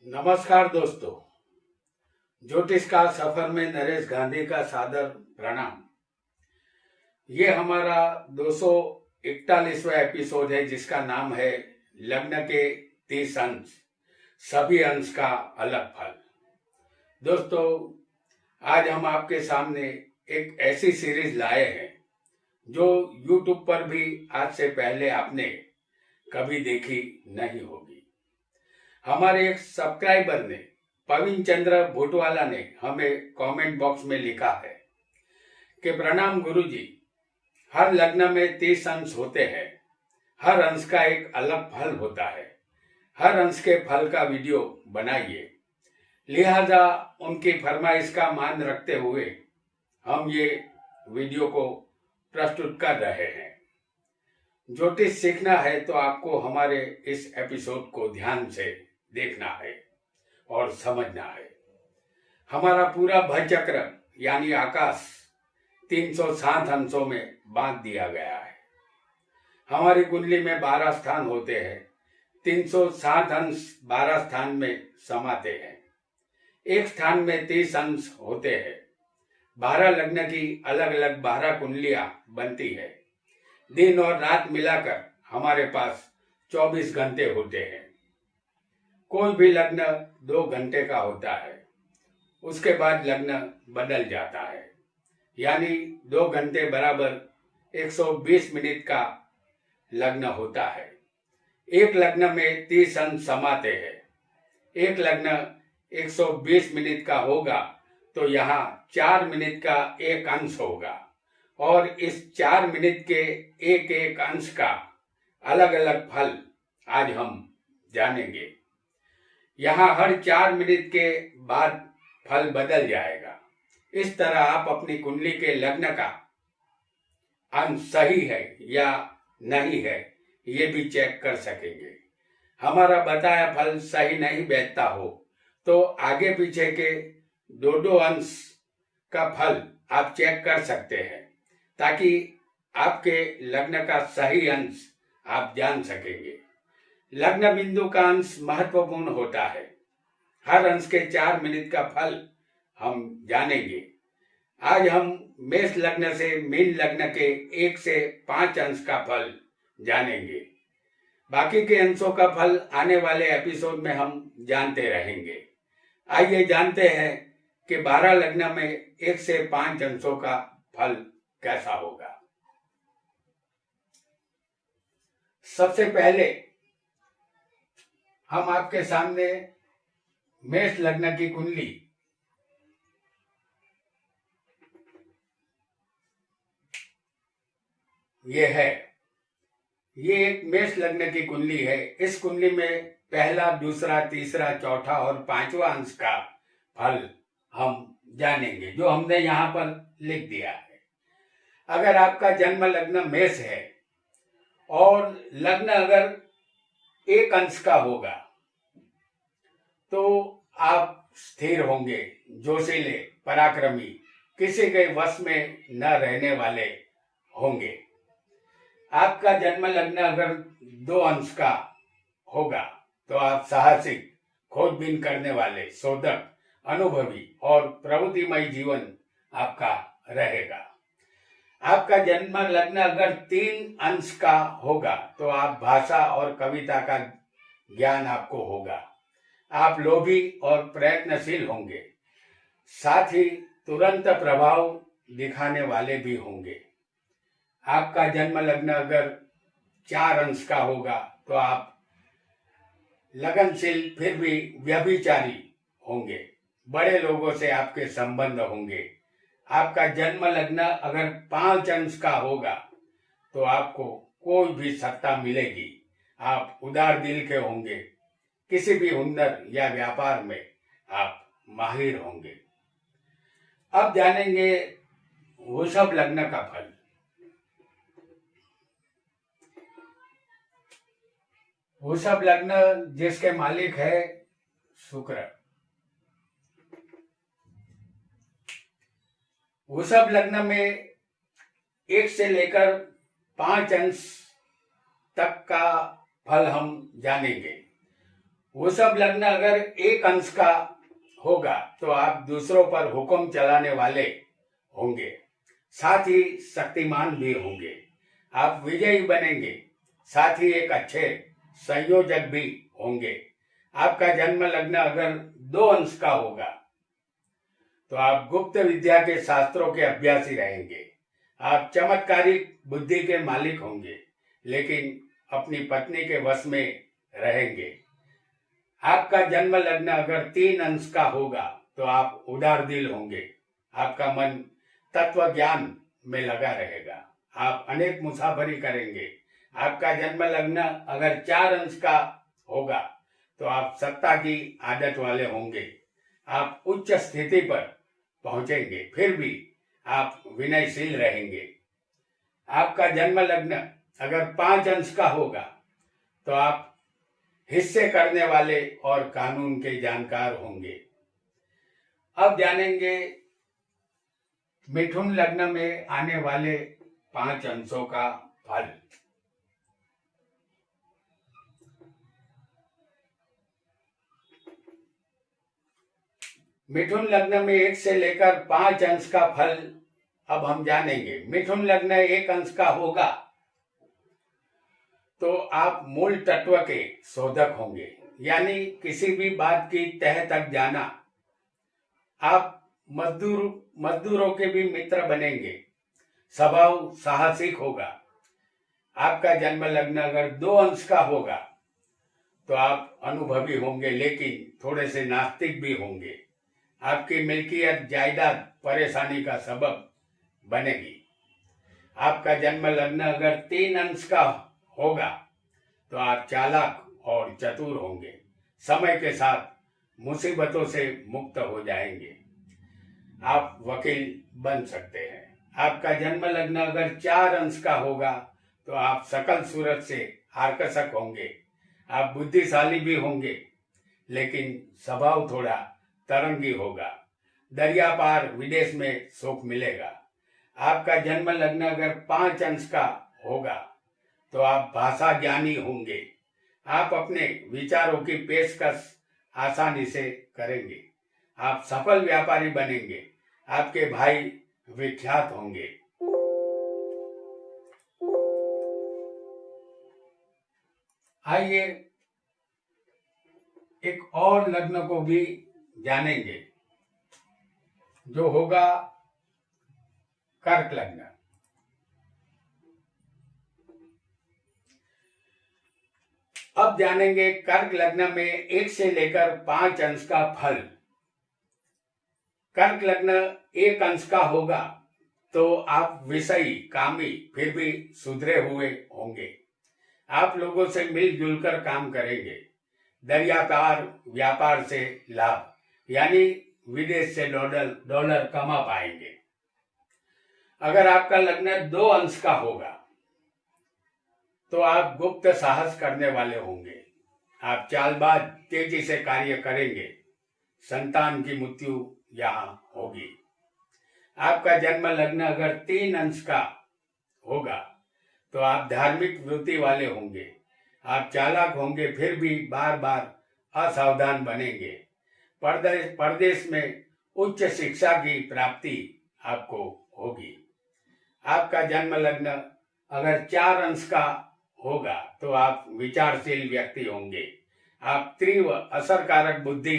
नमस्कार दोस्तों। ज्योतिष का सफर में नरेश गांधी का सादर प्रणाम। ये हमारा 241वां एपिसोड है जिसका नाम है लग्न के 30 अंश, सभी अंश का अलग फल। दोस्तों, आज हम आपके सामने एक ऐसी सीरीज लाए हैं जो YouTube पर भी आज से पहले आपने कभी देखी नहीं होगी। हमारे एक सब्सक्राइबर ने, पवीन चंद्र भूटवाला ने हमें कमेंट बॉक्स में लिखा है कि प्रणाम गुरुजी, हर लग्न में 30 अंश होते हैं, हर अंश का एक अलग फल होता है, हर अंश के फल का वीडियो बनाइए। लिहाजा उनकी फरमाइश का मान रखते हुए हम ये वीडियो को प्रस्तुत कर रहे हैं। ज्योतिष सीखना है तो आपको हमारे इस एपिसोड को ध्यान से देखना है और समझना है। हमारा पूरा भवचक्र यानी आकाश 307 अंशों में बांट दिया गया है। हमारी कुंडली में 12 स्थान होते हैं। 307 अंश 12 स्थान में समाते हैं। एक स्थान में 30 अंश होते हैं। 12 लग्न की अलग अलग 12 कुंडलियां बनती है। दिन और रात मिलाकर हमारे पास 24 घंटे होते हैं। कोई भी लग्न 2 घंटे का होता है, उसके बाद लग्न बदल जाता है, यानी 2 घंटे बराबर 120 मिनट का लग्न होता है। एक लग्न में 30 अंश समाते हैं। एक लग्न 120 मिनट का होगा तो यहाँ 4 मिनट का एक अंश होगा और इस 4 मिनट के एक एक अंश का अलग अलग फल आज हम जानेंगे। यहाँ हर 4 मिनट के बाद फल बदल जाएगा। इस तरह आप अपनी कुंडली के लग्न का अंश सही है या नहीं है ये भी चेक कर सकेंगे। हमारा बताया फल सही नहीं बैठता हो तो आगे पीछे के दो अंश का फल आप चेक कर सकते हैं ताकि आपके लग्न का सही अंश आप जान सकेंगे। लग्न बिंदु का अंश महत्वपूर्ण होता है। हर अंश के 4 मिनट का फल हम जानेंगे। आज हम मेष लग्न से मीन लग्न के 1 से 5 अंश का फल जानेंगे। बाकी के अंशों का फल आने वाले एपिसोड में हम जानते रहेंगे। आइए जानते हैं कि 12 लग्न में 1 से 5 अंशों का फल कैसा होगा। सबसे पहले हम आपके सामने मेष लग्न की कुंडली ये है। ये एक मेष लग्न की कुंडली है। इस कुंडली में पहला, दूसरा, तीसरा, चौथा और 5वां अंश का फल हम जानेंगे जो हमने यहाँ पर लिख दिया है। अगर आपका जन्म लग्न मेष है और लग्न अगर एक अंश का होगा तो आप स्थिर होंगे, जोशीले, पराक्रमी, किसी के वश में न रहने वाले होंगे। आपका जन्म लग्न अगर 2 अंश का होगा तो आप साहसिक, खोजबीन करने वाले, शोधक, अनुभवी और प्रवृत्तिमय जीवन आपका रहेगा। आपका जन्म लग्न अगर 3 अंश का होगा तो आप भाषा और कविता का ज्ञान आपको होगा। आप लोभी और प्रयत्नशील होंगे, साथ ही तुरंत प्रभाव दिखाने वाले भी होंगे। आपका जन्म लग्न अगर 4 अंश का होगा तो आप लगनशील फिर भी व्यभिचारी होंगे। बड़े लोगों से आपके संबंध होंगे। आपका जन्म लग्न अगर 5 अंश का होगा तो आपको कोई भी सत्ता मिलेगी। आप उदार दिल के होंगे। किसी भी हुनर या व्यापार में आप माहिर होंगे। अब जानेंगे वृषभ लग्न का फल। वृषभ लग्न जिसके मालिक है शुक्र। वृषभ लग्न में 1 से लेकर 5 अंश तक का फल हम जानेंगे। वृषभ लग्न अगर एक अंश का होगा तो आप दूसरों पर हुक्म चलाने वाले होंगे, साथ ही शक्तिमान भी होंगे। आप विजयी बनेंगे, साथ ही एक अच्छे संयोजक भी होंगे। आपका जन्म लग्न अगर 2 अंश का होगा तो आप गुप्त विद्या के शास्त्रों के अभ्यासी रहेंगे। आप चमत्कारिक बुद्धि के मालिक होंगे, लेकिन अपनी पत्नी के वश में रहेंगे। आपका जन्म लग्न अगर 3 अंश का होगा तो आप उदार दिल होंगे। आपका मन तत्व ज्ञान में लगा रहेगा। आप अनेक मुसाफरी करेंगे। आपका जन्म लग्न अगर 4 अंश का होगा तो आप सत्ता की आदत वाले होंगे। आप उच्च स्थिति पर पहुंचेंगे, फिर भी आप विनयशील रहेंगे। आपका जन्म लग्न अगर 5 अंश का होगा तो आप हिस्से करने वाले और कानून के जानकार होंगे। अब जानेंगे मिथुन लग्न में आने वाले 5 अंशों का फल। मिथुन लग्न में 1 से लेकर 5 अंश का फल अब हम जानेंगे। मिथुन लग्न 1 अंश का होगा तो आप मूल तत्व के शोधक होंगे, यानी किसी भी बात की तह तक जाना। आप मजदूरों के भी मित्र बनेंगे। स्वभाव साहसिक होगा। आपका जन्म लग्न अगर 2 अंश का होगा तो आप अनुभवी होंगे, लेकिन थोड़े से नास्तिक भी होंगे। आपकी मिल्कियत जायदाद परेशानी का सबब बनेगी। आपका जन्म लग्न अगर 3 अंश का होगा तो आप चालाक और चतुर होंगे। समय के साथ मुसीबतों से मुक्त हो जाएंगे। आप वकील बन सकते हैं। आपका जन्म लग्न अगर 4 अंश का होगा तो आप सकल सूरत से आकर्षक होंगे। आप बुद्धिशाली भी होंगे, लेकिन स्वभाव थोड़ा तरंगी होगा। दरिया पार विदेश में सुख मिलेगा। आपका जन्म लग्न अगर 5 अंश का होगा तो आप भाषा ज्ञानी होंगे। आप अपने विचारों की पेशकश आसानी से करेंगे। आप सफल व्यापारी बनेंगे। आपके भाई विख्यात होंगे। आइए एक और लग्न को भी जानेंगे, जो होगा कर्क लग्न। अब जानेंगे कर्क लग्न में 1 से लेकर 5 अंश का फल। कर्क लग्न 1 अंश का होगा तो आप विषयी, कामी, फिर भी सुधरे हुए होंगे। आप लोगों से मिलजुल कर काम करेंगे। दरिया पार व्यापार से लाभ, यानी विदेश से डॉलर कमा पाएंगे। अगर आपका लग्न 2 अंश का होगा तो आप गुप्त साहस करने वाले होंगे। आप चालबाज तेजी से कार्य करेंगे। संतान की मृत्यु यहाँ होगी। आपका जन्म लग्न अगर 3 अंश का होगा तो आप धार्मिक वृत्ति वाले होंगे। आप चालाक होंगे, फिर भी बार बार असावधान बनेंगे। परदेश में उच्च शिक्षा की प्राप्ति आपको होगी। आपका जन्म लग्न अगर 4 अंश का होगा तो आप विचारशील व्यक्ति होंगे। आप तीव्र असरकारक बुद्धि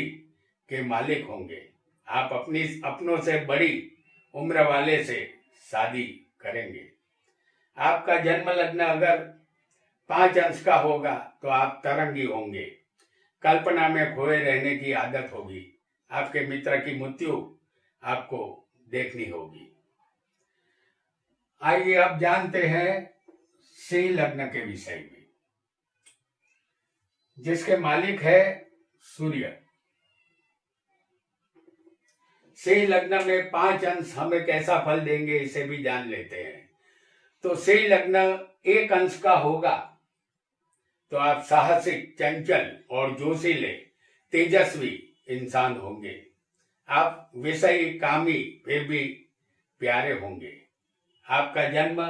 के मालिक होंगे। आप अपनों से बड़ी उम्र वाले से शादी करेंगे। आपका जन्म लग्न अगर 5 अंश का होगा तो आप तरंगी होंगे। कल्पना में खोए रहने की आदत होगी। आपके मित्र की मृत्यु आपको देखनी होगी। आइए अब जानते हैं सिंह लग्न के विषय में, जिसके मालिक है सूर्य। सिंह लग्न में 5 अंश हमें कैसा फल देंगे, इसे भी जान लेते हैं। तो सिंह लग्न 1 अंश का होगा तो आप साहसिक, चंचल और जोशीले, तेजस्वी इंसान होंगे। आप विषयी, कामी, फिर भी प्यारे होंगे। आपका जन्म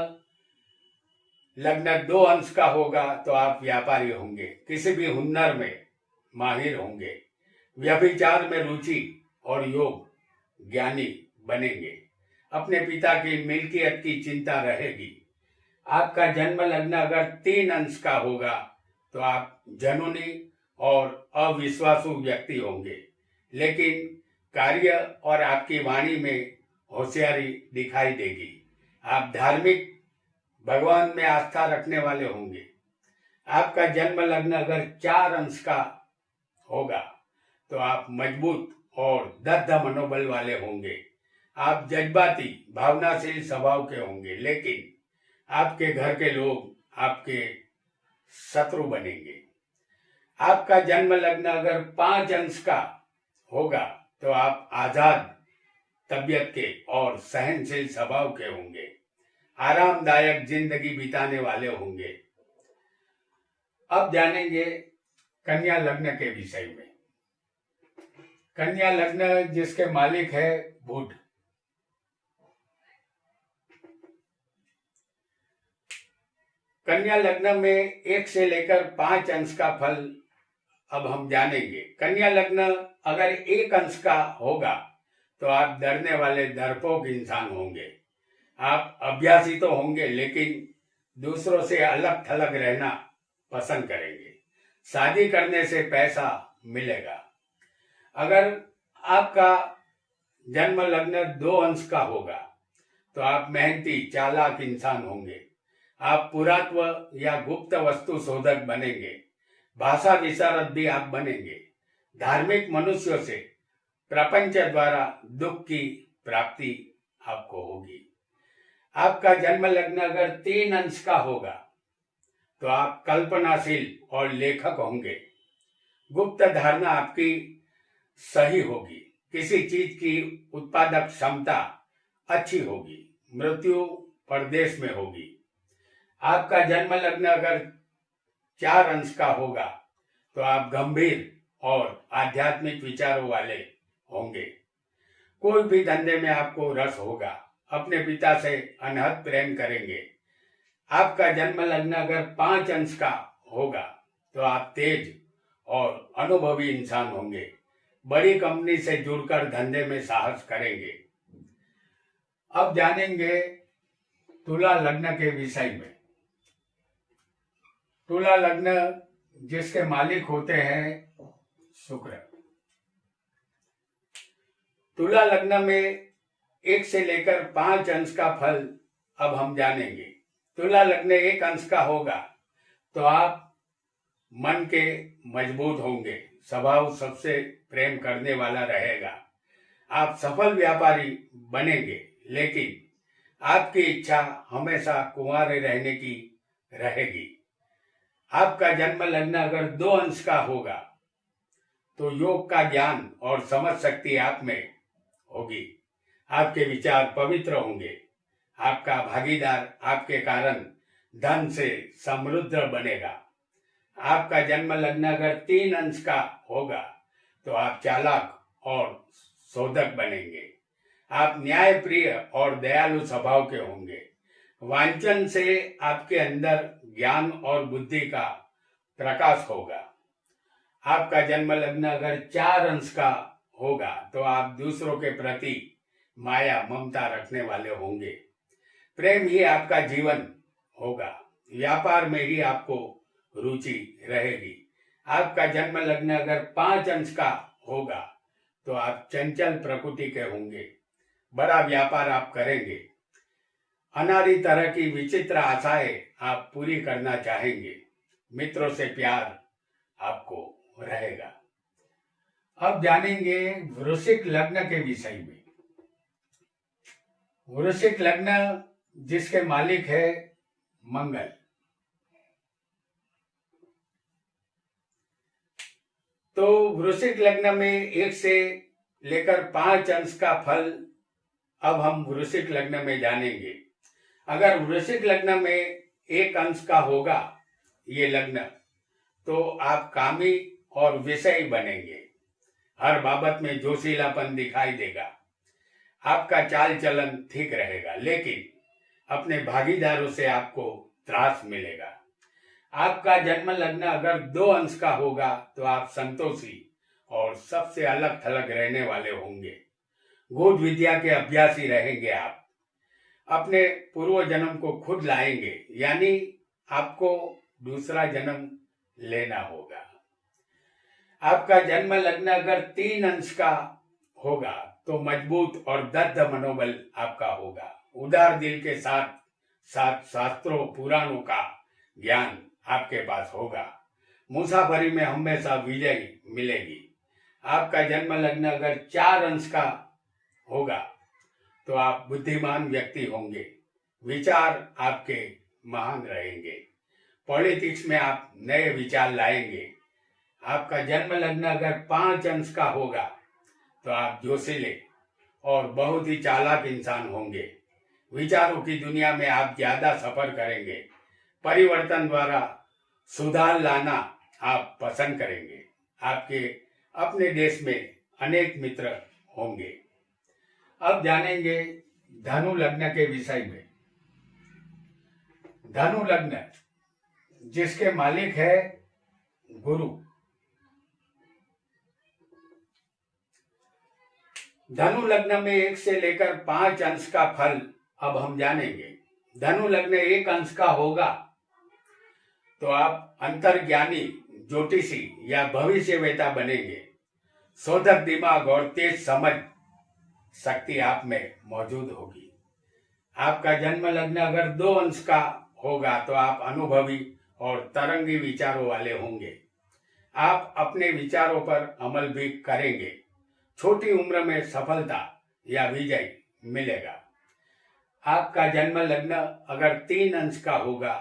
लग्न 2 अंश का होगा तो आप व्यापारी होंगे। किसी भी हुनर में माहिर होंगे। व्यभिचार में रुचि और योग ज्ञानी बनेंगे। अपने पिता की मिल्कियत की चिंता रहेगी। आपका जन्म लग्न अगर 3 अंश का होगा तो आप जुनूनी और अविश्वासु व्यक्ति होंगे, लेकिन कार्य और आपकी वाणी में होशियारी दिखाई देगी। आप धार्मिक, भगवान में आस्था रखने वाले होंगे। आपका जन्म लग्न अगर 4 अंश का होगा तो आप मजबूत और दृढ़ मनोबल वाले होंगे। आप जज्बाती, भावनाशील स्वभाव के होंगे, लेकिन आपके घर के लोग आपके शत्रु बनेंगे। आपका जन्म लग्न अगर 5 अंश का होगा तो आप आजाद तबीयत के और सहनशील स्वभाव के होंगे। आरामदायक जिंदगी बिताने वाले होंगे। अब जानेंगे कन्या लग्न के विषय में। कन्या लग्न जिसके मालिक है बुध। कन्या लग्न में 1 से लेकर 5 अंश का फल अब हम जानेंगे। कन्या लग्न अगर 1 अंश का होगा तो आप डरने वाले डरपोक इंसान होंगे। आप अभ्यासी तो होंगे, लेकिन दूसरों से अलग थलग रहना पसंद करेंगे। शादी करने से पैसा मिलेगा। अगर आपका जन्म लग्न 2 अंश का होगा तो आप मेहनती, चालाक इंसान होंगे। आप पुरातत्व या गुप्त वस्तु शोधक बनेंगे। भाषा विशारद भी आप बनेंगे। धार्मिक मनुष्यों से प्रपंच द्वारा दुख की प्राप्ति आपको होगी। आपका जन्म लग्न अगर 3 अंश का होगा तो आप कल्पनाशील और लेखक होंगे। गुप्त धारणा आपकी सही होगी। किसी चीज की उत्पादक क्षमता अच्छी होगी। मृत्यु परदेश में होगी। आपका जन्म लग्न अगर 4 अंश का होगा तो आप गंभीर और आध्यात्मिक विचारों वाले होंगे। कोई भी धंधे में आपको रस होगा। अपने पिता से अनहद प्रेम करेंगे। आपका जन्म लग्न अगर 5 अंश का होगा तो आप तेज और अनुभवी इंसान होंगे। बड़ी कंपनी से जुड़कर धंधे में साहस करेंगे। अब जानेंगे तुला लग्न के विषय में। तुला लग्न जिसके मालिक होते हैं शुक्र। तुला लग्न में 1 से लेकर 5 अंश का फल अब हम जानेंगे। तुला लग्न 1 अंश का होगा तो आप मन के मजबूत होंगे। स्वभाव सबसे प्रेम करने वाला रहेगा। आप सफल व्यापारी बनेंगे, लेकिन आपकी इच्छा हमेशा कुंवारे रहने की रहेगी। आपका जन्म लग्न अगर 2 अंश का होगा तो योग का ज्ञान और समझ शक्ति आप में होगी। आपके विचार पवित्र होंगे। आपका भागीदार आपके कारण धन से समृद्ध बनेगा। आपका जन्म लग्न अगर 3 अंश का होगा तो आप चालाक और शोधक बनेंगे। आप न्यायप्रिय और दयालु स्वभाव के होंगे। वांछन से आपके अंदर ज्ञान और बुद्धि का प्रकाश होगा। आपका जन्म लग्न अगर 4 अंश का होगा तो आप दूसरों के प्रति माया, ममता रखने वाले होंगे। प्रेम ही आपका जीवन होगा। व्यापार में ही आपको रुचि रहेगी। आपका जन्म लग्न अगर 5 अंश का होगा तो आप चंचल प्रकृति के होंगे। बड़ा व्यापार आप करेंगे। अनारी तरह की विचित्र आशाएं आप पूरी करना चाहेंगे। मित्रों से प्यार आपको रहेगा। अब जानेंगे वृश्चिक लग्न के विषय में। वृश्चिक लग्न जिसके मालिक है मंगल। तो वृश्चिक लग्न में 1 से लेकर 5 अंश का फल अब हम वृश्चिक लग्न में जानेंगे। अगर वृश्चिक लग्न में 1 अंश का होगा ये लग्न तो आप कामी और विषयी बनेंगे। हर बाबत में जोशीलापन दिखाई देगा। आपका चाल चलन ठीक रहेगा, लेकिन अपने भागीदारों से आपको त्रास मिलेगा। आपका जन्म लग्न अगर 2 अंश का होगा तो आप संतोषी और सबसे अलग थलग रहने वाले होंगे। गूढ़ विद्या के अभ्यासी रहेंगे। आप अपने पूर्व जन्म को खुद लाएंगे, यानी आपको दूसरा जन्म लेना होगा। आपका जन्म लग्न अगर 3 अंश का होगा तो मजबूत और दृढ़ मनोबल आपका होगा। उदार दिल के साथ साथ शास्त्रों पुराणों का ज्ञान आपके पास होगा। मुसाफरी में हमेशा विजय मिलेगी। आपका जन्म लग्न अगर 4 अंश का होगा तो आप बुद्धिमान व्यक्ति होंगे। विचार आपके महान रहेंगे। पॉलिटिक्स में आप नए विचार लाएंगे। आपका जन्म लग्न अगर 5 अंश का होगा तो आप जोशीले और बहुत ही चालाक इंसान होंगे। विचारों की दुनिया में आप ज्यादा सफर करेंगे। परिवर्तन द्वारा सुधार लाना आप पसंद करेंगे। आपके अपने देश में अनेक मित्र होंगे। अब जानेंगे धनु लग्न के विषय में। धनु लग्न जिसके मालिक है गुरु। धनु लग्न में 1 से लेकर 5 अंश का फल अब हम जानेंगे। धनु लग्न 1 अंश का होगा तो आप अंतर्ज्ञानी, ज्योतिषी या भविष्यवेता बनेंगे। शोधक दिमाग और तेज समझ शक्ति आप में मौजूद होगी। आपका जन्म लग्न अगर 2 अंश का होगा तो आप अनुभवी और तरंगी विचारों वाले होंगे। आप अपने विचारों पर अमल भी करेंगे। छोटी उम्र में सफलता या विजय मिलेगा। आपका जन्म लग्न अगर 3 अंश का होगा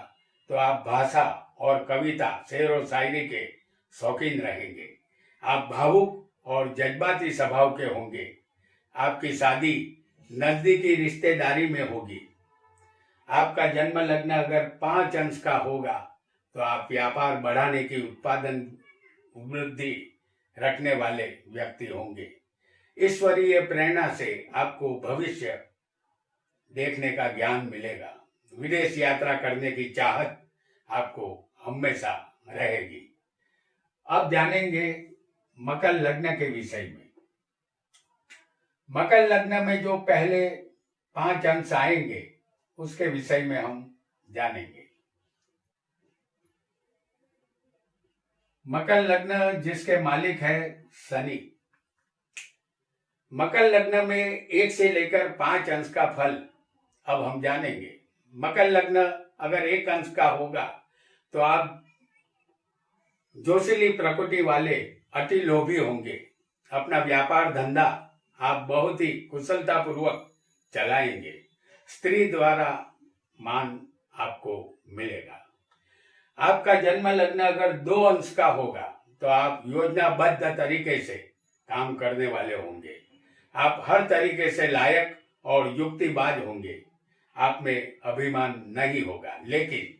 तो आप भाषा और कविता, शेर और शायरी के शौकीन रहेंगे। आप भावुक और जज्बाती स्वभाव के होंगे। आपकी शादी नजदीकी रिश्तेदारी में होगी। आपका जन्म लग्न अगर 5 अंश का होगा तो आप व्यापार बढ़ाने की उत्पादन वृद्धि रखने वाले व्यक्ति होंगे। ईश्वरीय प्रेरणा से आपको भविष्य देखने का ज्ञान मिलेगा। विदेश यात्रा करने की चाहत आपको हमेशा रहेगी। अब जानेंगे मकर लग्न के विषय में। मकर लग्न में जो पहले 5 अंश आएंगे उसके विषय में हम जानेंगे। मकर लग्न जिसके मालिक है शनि। मकर लग्न में 1 से लेकर 5 अंश का फल अब हम जानेंगे। मकर लग्न अगर 1 अंश का होगा तो आप जोशीली प्रकृति वाले अति लोभी होंगे। अपना व्यापार धंधा आप बहुत ही कुशलता पूर्वक चलाएंगे। स्त्री द्वारा मान आपको मिलेगा। आपका जन्म लग्न अगर 2 अंश का होगा तो आप योजनाबद्ध तरीके से काम करने वाले होंगे। आप हर तरीके से लायक और युक्तिबाज होंगे। आप में अभिमान नहीं होगा, लेकिन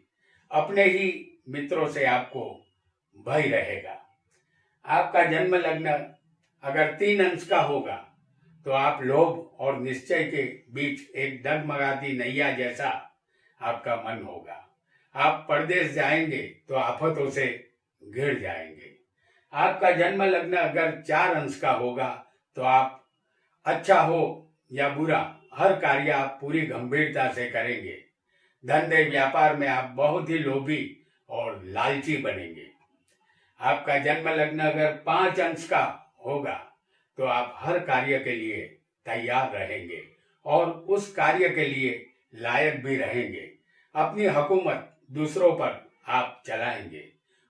अपने ही मित्रों से आपको भय रहेगा। आपका जन्म लग्न अगर 3 अंश का होगा तो आप लोभ और निश्चय के बीच एक डगमगाती नैया जैसा आपका मन होगा। आप परदेश जाएंगे तो आफतों से घिर जाएंगे। आपका जन्म लग्न अगर 4 अंश का होगा तो आप अच्छा हो या बुरा हर कार्य आप पूरी गंभीरता से करेंगे। धंधे व्यापार में आप बहुत ही लोभी और लालची बनेंगे। आपका जन्म लग्न अगर 5 अंश का होगा तो आप हर कार्य के लिए तैयार रहेंगे और उस कार्य के लिए लायक भी रहेंगे। अपनी हुकूमत दूसरों पर आप चलाएंगे।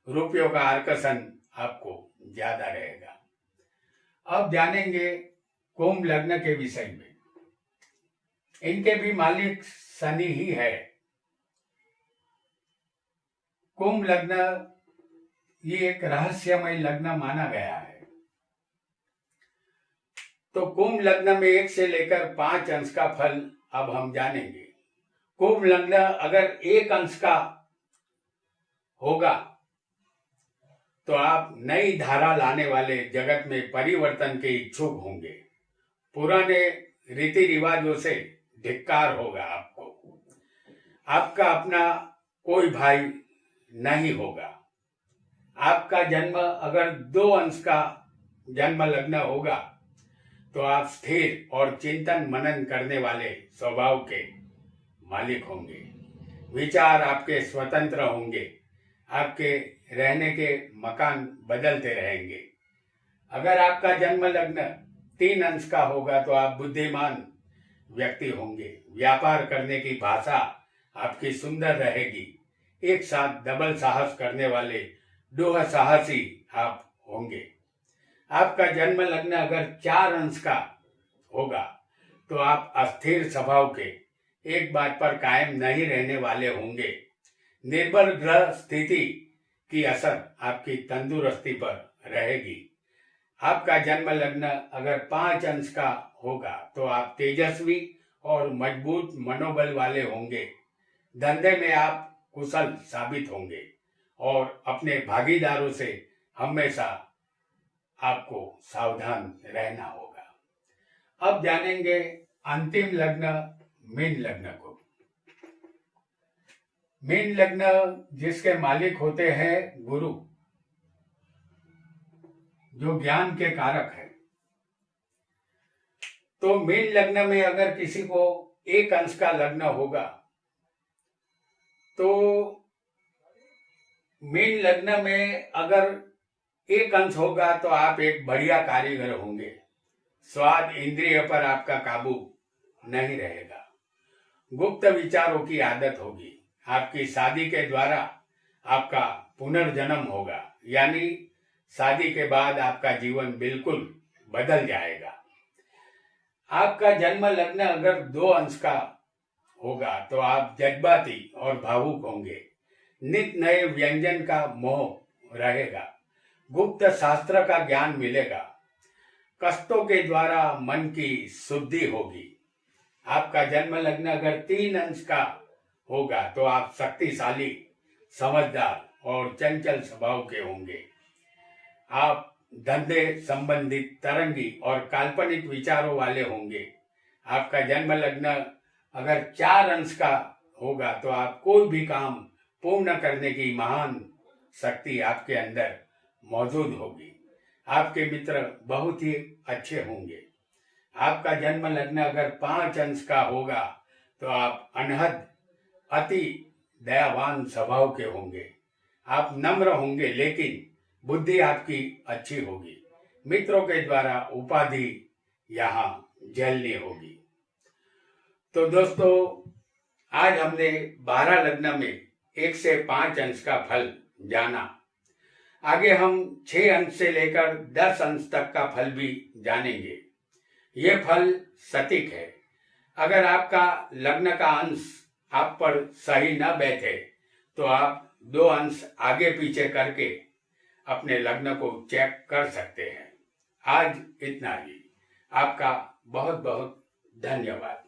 रुपयों का आकर्षण आपको ज्यादा रहेगा। अब जानेंगे कुंभ लग्न के विषय में। इनके भी मालिक शनि ही है। कुंभ लग्न ये एक रहस्यमय लग्न माना गया है। तो कुंभ लग्न में 1 से लेकर 5 अंश का फल अब हम जानेंगे। कुंभ लग्न अगर 1 अंश का होगा तो आप नई धारा लाने वाले जगत में परिवर्तन के इच्छुक होंगे। पुराने रीति रिवाजों से धिक्कार होगा आपको। आपका अपना कोई भाई नहीं होगा। आपका जन्म अगर 2 अंश का जन्म लग्न होगा तो आप स्थिर और चिंतन मनन करने वाले स्वभाव के मालिक होंगे। विचार आपके स्वतंत्र होंगे। आपके रहने के मकान बदलते रहेंगे। अगर आपका जन्म लग्न 3 अंश का होगा तो आप बुद्धिमान व्यक्ति होंगे। व्यापार करने की भाषा आपकी सुंदर रहेगी। एक साथ डबल साहस करने वाले दुस्साहसी आप होंगे। आपका जन्म लग्न अगर 4 अंश का होगा तो आप अस्थिर स्वभाव के, एक बात पर कायम नहीं रहने वाले होंगे। निर्बल ग्रह स्थिति की असर आपकी तंदुरुस्ती पर रहेगी। आपका जन्म लग्न अगर 5 अंश का होगा तो आप तेजस्वी और मजबूत मनोबल वाले होंगे। धंधे में आप कुशल साबित होंगे और अपने भागीदारों से हमेशा आपको सावधान रहना होगा। अब जानेंगे अंतिम लग्न मीन लग्न को। मीन लग्न जिसके मालिक होते हैं गुरु, जो ज्ञान के कारक है। तो मीन लग्न में अगर किसी को 1 अंश का लग्न होगा तो मीन लग्न में अगर 1 अंश होगा तो आप एक बढ़िया कारीगर होंगे। स्वाद इंद्रिय पर आपका काबू नहीं रहेगा। गुप्त विचारों की आदत होगी। आपकी शादी के द्वारा आपका पुनर्जन्म होगा, यानी शादी के बाद आपका जीवन बिल्कुल बदल जाएगा। आपका जन्म लग्न अगर 2 अंश का होगा तो आप जज्बाती और भावुक होंगे। नित नए व्यंजन का मोह रहेगा। गुप्त शास्त्र का ज्ञान मिलेगा। कष्टों के द्वारा मन की शुद्धि होगी। आपका जन्म लग्न अगर 3 अंश का होगा तो आप शक्तिशाली, समझदार और चंचल स्वभाव के होंगे। आप धंधे संबंधित तरंगी और काल्पनिक विचारों वाले होंगे। आपका जन्म लग्न अगर 4 अंश का होगा तो आप कोई भी काम पूर्ण करने की महान शक्ति आपके अंदर मौजूद होगी। आपके मित्र बहुत ही अच्छे होंगे। आपका जन्म लग्न अगर 5 अंश का होगा तो आप अनहद, अति दयावान स्वभाव के होंगे। आप नम्र होंगे लेकिन बुद्धि आपकी अच्छी होगी। मित्रों के द्वारा उपाधि यहाँ झेलनी होगी। तो दोस्तों, आज हमने 12 लग्न में 1 से 5 अंश का फल जाना। आगे हम 6 अंश से लेकर 10 अंश तक का फल भी जानेंगे। ये फल सटीक है। अगर आपका लग्न का अंश आप पर सही न बैठे तो आप 2 अंश आगे पीछे करके अपने लग्न को चेक कर सकते हैं। आज इतना ही। आपका बहुत बहुत धन्यवाद।